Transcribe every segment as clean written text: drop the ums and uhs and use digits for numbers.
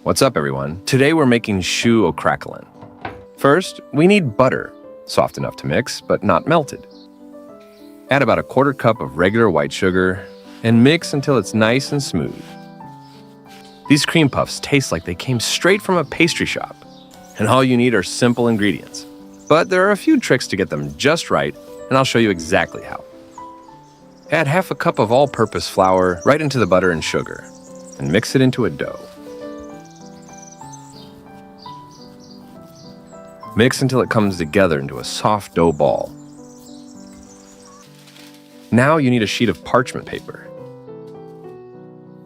What's up, everyone? Today we're making choux au craquelin. First, we need butter, soft enough to mix, but not melted. Add about a quarter cup of regular white sugar and mix until it's nice and smooth. These cream puffs taste like they came straight from a pastry shop, and all you need are simple ingredients. But there are a few tricks to get them just right, and I'll show you exactly how. Add half a cup of all-purpose flour right into the butter and sugar, and mix it into a dough. Mix until it comes together into a soft dough ball. Now you need a sheet of parchment paper.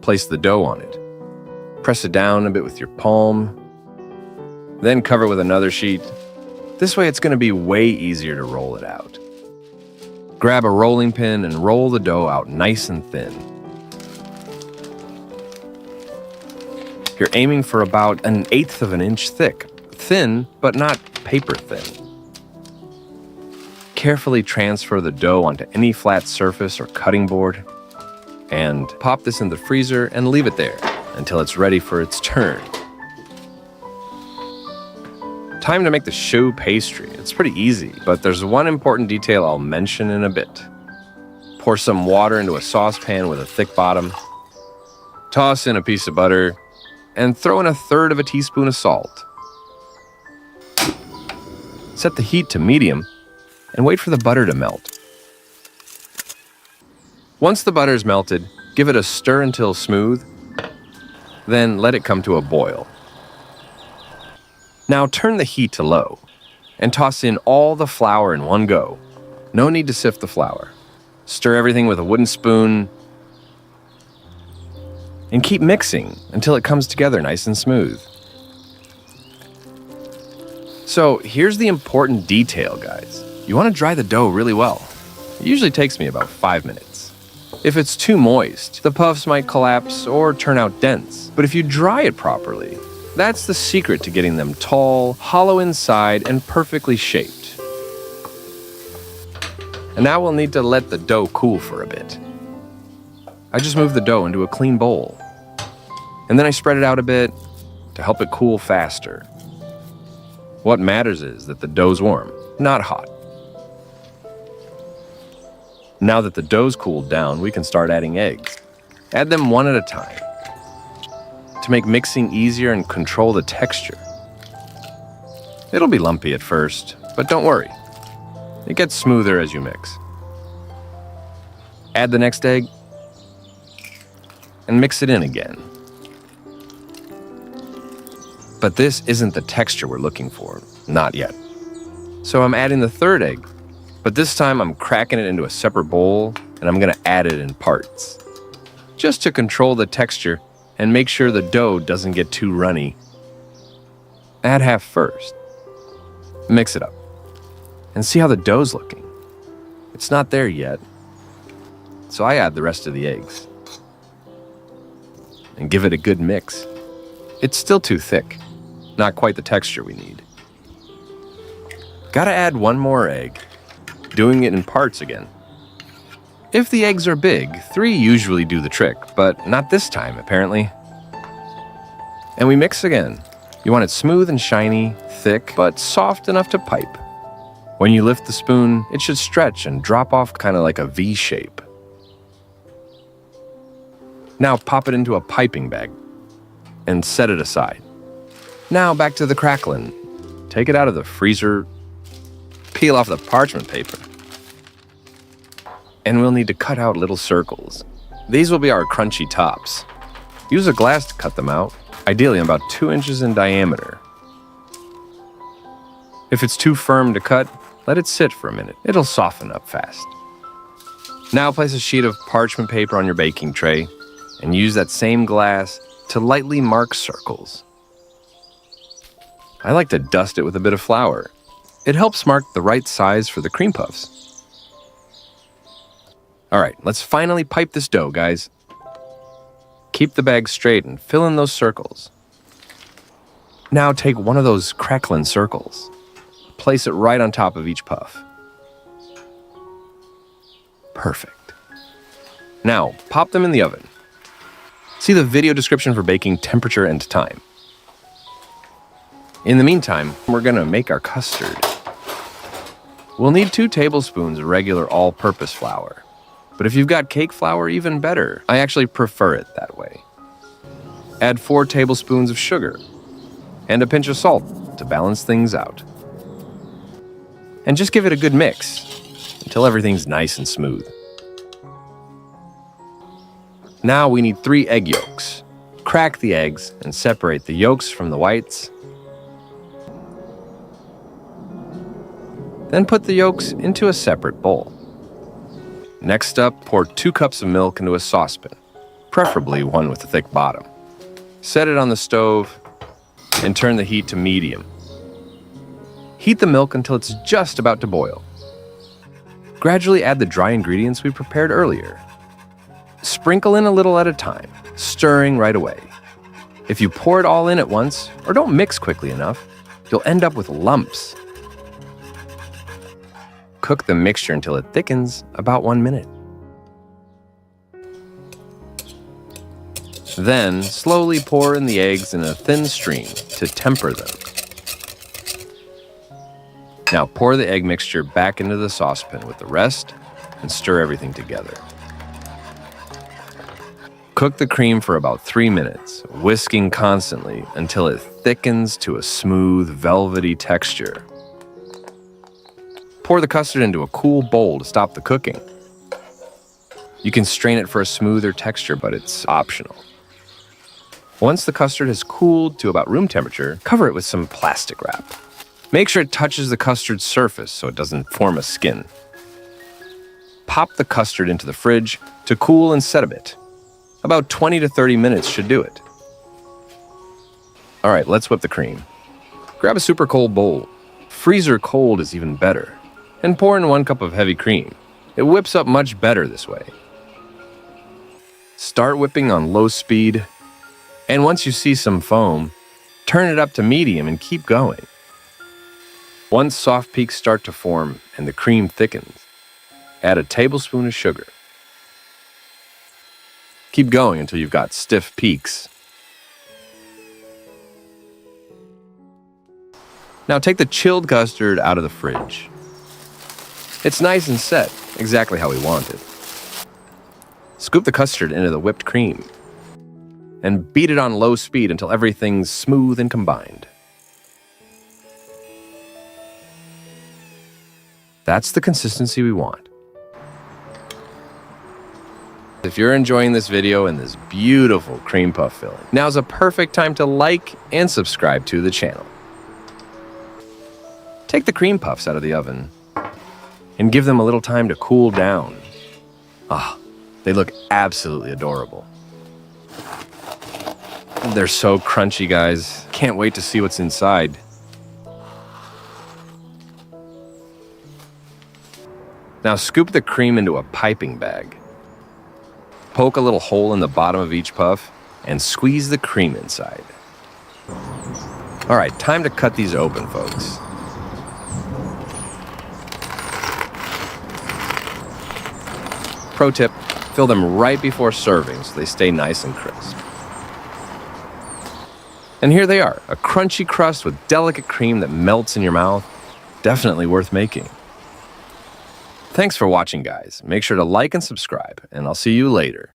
Place the dough on it. Press it down a bit with your palm. Then cover it with another sheet. This way it's going to be way easier to roll it out. Grab a rolling pin and roll the dough out nice and thin. You're aiming for about 1/8 of an inch thick. Thin, but not paper thin. Carefully transfer the dough onto any flat surface or cutting board, and pop this in the freezer and leave it there until it's ready for its turn. Time to make the choux pastry. It's pretty easy, but there's one important detail I'll mention in a bit. Pour some water into a saucepan with a thick bottom. Toss in a piece of butter and throw in 1/3 teaspoon of salt. Set the heat to medium and wait for the butter to melt. Once the butter is melted, give it a stir until smooth, then let it come to a boil. Now turn the heat to low and toss in all the flour in one go. No need to sift the flour. Stir everything with a wooden spoon and keep mixing until it comes together nice and smooth. So here's the important detail, guys. You want to dry the dough really well. It usually takes me about 5 minutes. If it's too moist, the puffs might collapse or turn out dense. But if you dry it properly, that's the secret to getting them tall, hollow inside, and perfectly shaped. And now we'll need to let the dough cool for a bit. I just moved the dough into a clean bowl. And then I spread it out a bit to help it cool faster. What matters is that the dough's warm, not hot. Now that the dough's cooled down, we can start adding eggs. Add them one at a time to make mixing easier and control the texture. It'll be lumpy at first, but don't worry. It gets smoother as you mix. Add the next egg and mix it in again. But this isn't the texture we're looking for, not yet. So I'm adding the 3rd egg, but this time I'm cracking it into a separate bowl and I'm gonna add it in parts, just to control the texture and make sure the dough doesn't get too runny. Add half first. Mix it up and see how the dough's looking. It's not there yet, so I add the rest of the eggs and give it a good mix. It's still too thick. Not quite the texture we need. Gotta add one more egg, doing it in parts again. If the eggs are big, 3 usually do the trick, but not this time, apparently. And we mix again. You want it smooth and shiny, thick, but soft enough to pipe. When you lift the spoon, it should stretch and drop off kind of like a V shape. Now pop it into a piping bag and set it aside. Now back to the craquelin. Take it out of the freezer, peel off the parchment paper, and we'll need to cut out little circles. These will be our crunchy tops. Use a glass to cut them out, ideally about 2 inches in diameter. If it's too firm to cut, let it sit for a minute. It'll soften up fast. Now place a sheet of parchment paper on your baking tray and use that same glass to lightly mark circles. I like to dust it with a bit of flour. It helps mark the right size for the cream puffs. All right, let's finally pipe this dough, guys. Keep the bag straight and fill in those circles. Now take one of those craquelin circles. Place it right on top of each puff. Perfect. Now, pop them in the oven. See the video description for baking temperature and time. In the meantime, we're gonna make our custard. We'll need 2 tablespoons of regular all-purpose flour. But if you've got cake flour, even better. I actually prefer it that way. Add 4 tablespoons of sugar and a pinch of salt to balance things out. And just give it a good mix until everything's nice and smooth. Now we need 3 egg yolks. Crack the eggs and separate the yolks from the whites. Then put the yolks into a separate bowl. Next up, pour 2 cups of milk into a saucepan, preferably one with a thick bottom. Set it on the stove and turn the heat to medium. Heat the milk until it's just about to boil. Gradually add the dry ingredients we prepared earlier. Sprinkle in a little at a time, stirring right away. If you pour it all in at once or don't mix quickly enough, you'll end up with lumps. Cook the mixture until it thickens about 1 minute. Then, slowly pour in the eggs in a thin stream to temper them. Now pour the egg mixture back into the saucepan with the rest and stir everything together. Cook the cream for about 3 minutes, whisking constantly until it thickens to a smooth, velvety texture. Pour the custard into a cool bowl to stop the cooking. You can strain it for a smoother texture, but it's optional. Once the custard has cooled to about room temperature, cover it with some plastic wrap. Make sure it touches the custard surface so it doesn't form a skin. Pop the custard into the fridge to cool and set a bit. About 20 to 30 minutes should do it. All right, let's whip the cream. Grab a super cold bowl. Freezer cold is even better. And pour in 1 cup of heavy cream. It whips up much better this way. Start whipping on low speed, and once you see some foam, turn it up to medium and keep going. Once soft peaks start to form and the cream thickens, add a tablespoon of sugar. Keep going until you've got stiff peaks. Now take the chilled custard out of the fridge. It's nice and set, exactly how we want it. Scoop the custard into the whipped cream and beat it on low speed until everything's smooth and combined. That's the consistency we want. If you're enjoying this video and this beautiful cream puff filling, now's a perfect time to like and subscribe to the channel. Take the cream puffs out of the oven and give them a little time to cool down. They look absolutely adorable. They're so crunchy, guys. Can't wait to see what's inside. Now scoop the cream into a piping bag. Poke a little hole in the bottom of each puff and squeeze the cream inside. All right, time to cut these open, folks. Pro tip, fill them right before serving so they stay nice and crisp. And here they are, a crunchy crust with delicate cream that melts in your mouth. Definitely worth making. Thanks for watching, guys. Make sure to like and subscribe, and I'll see you later.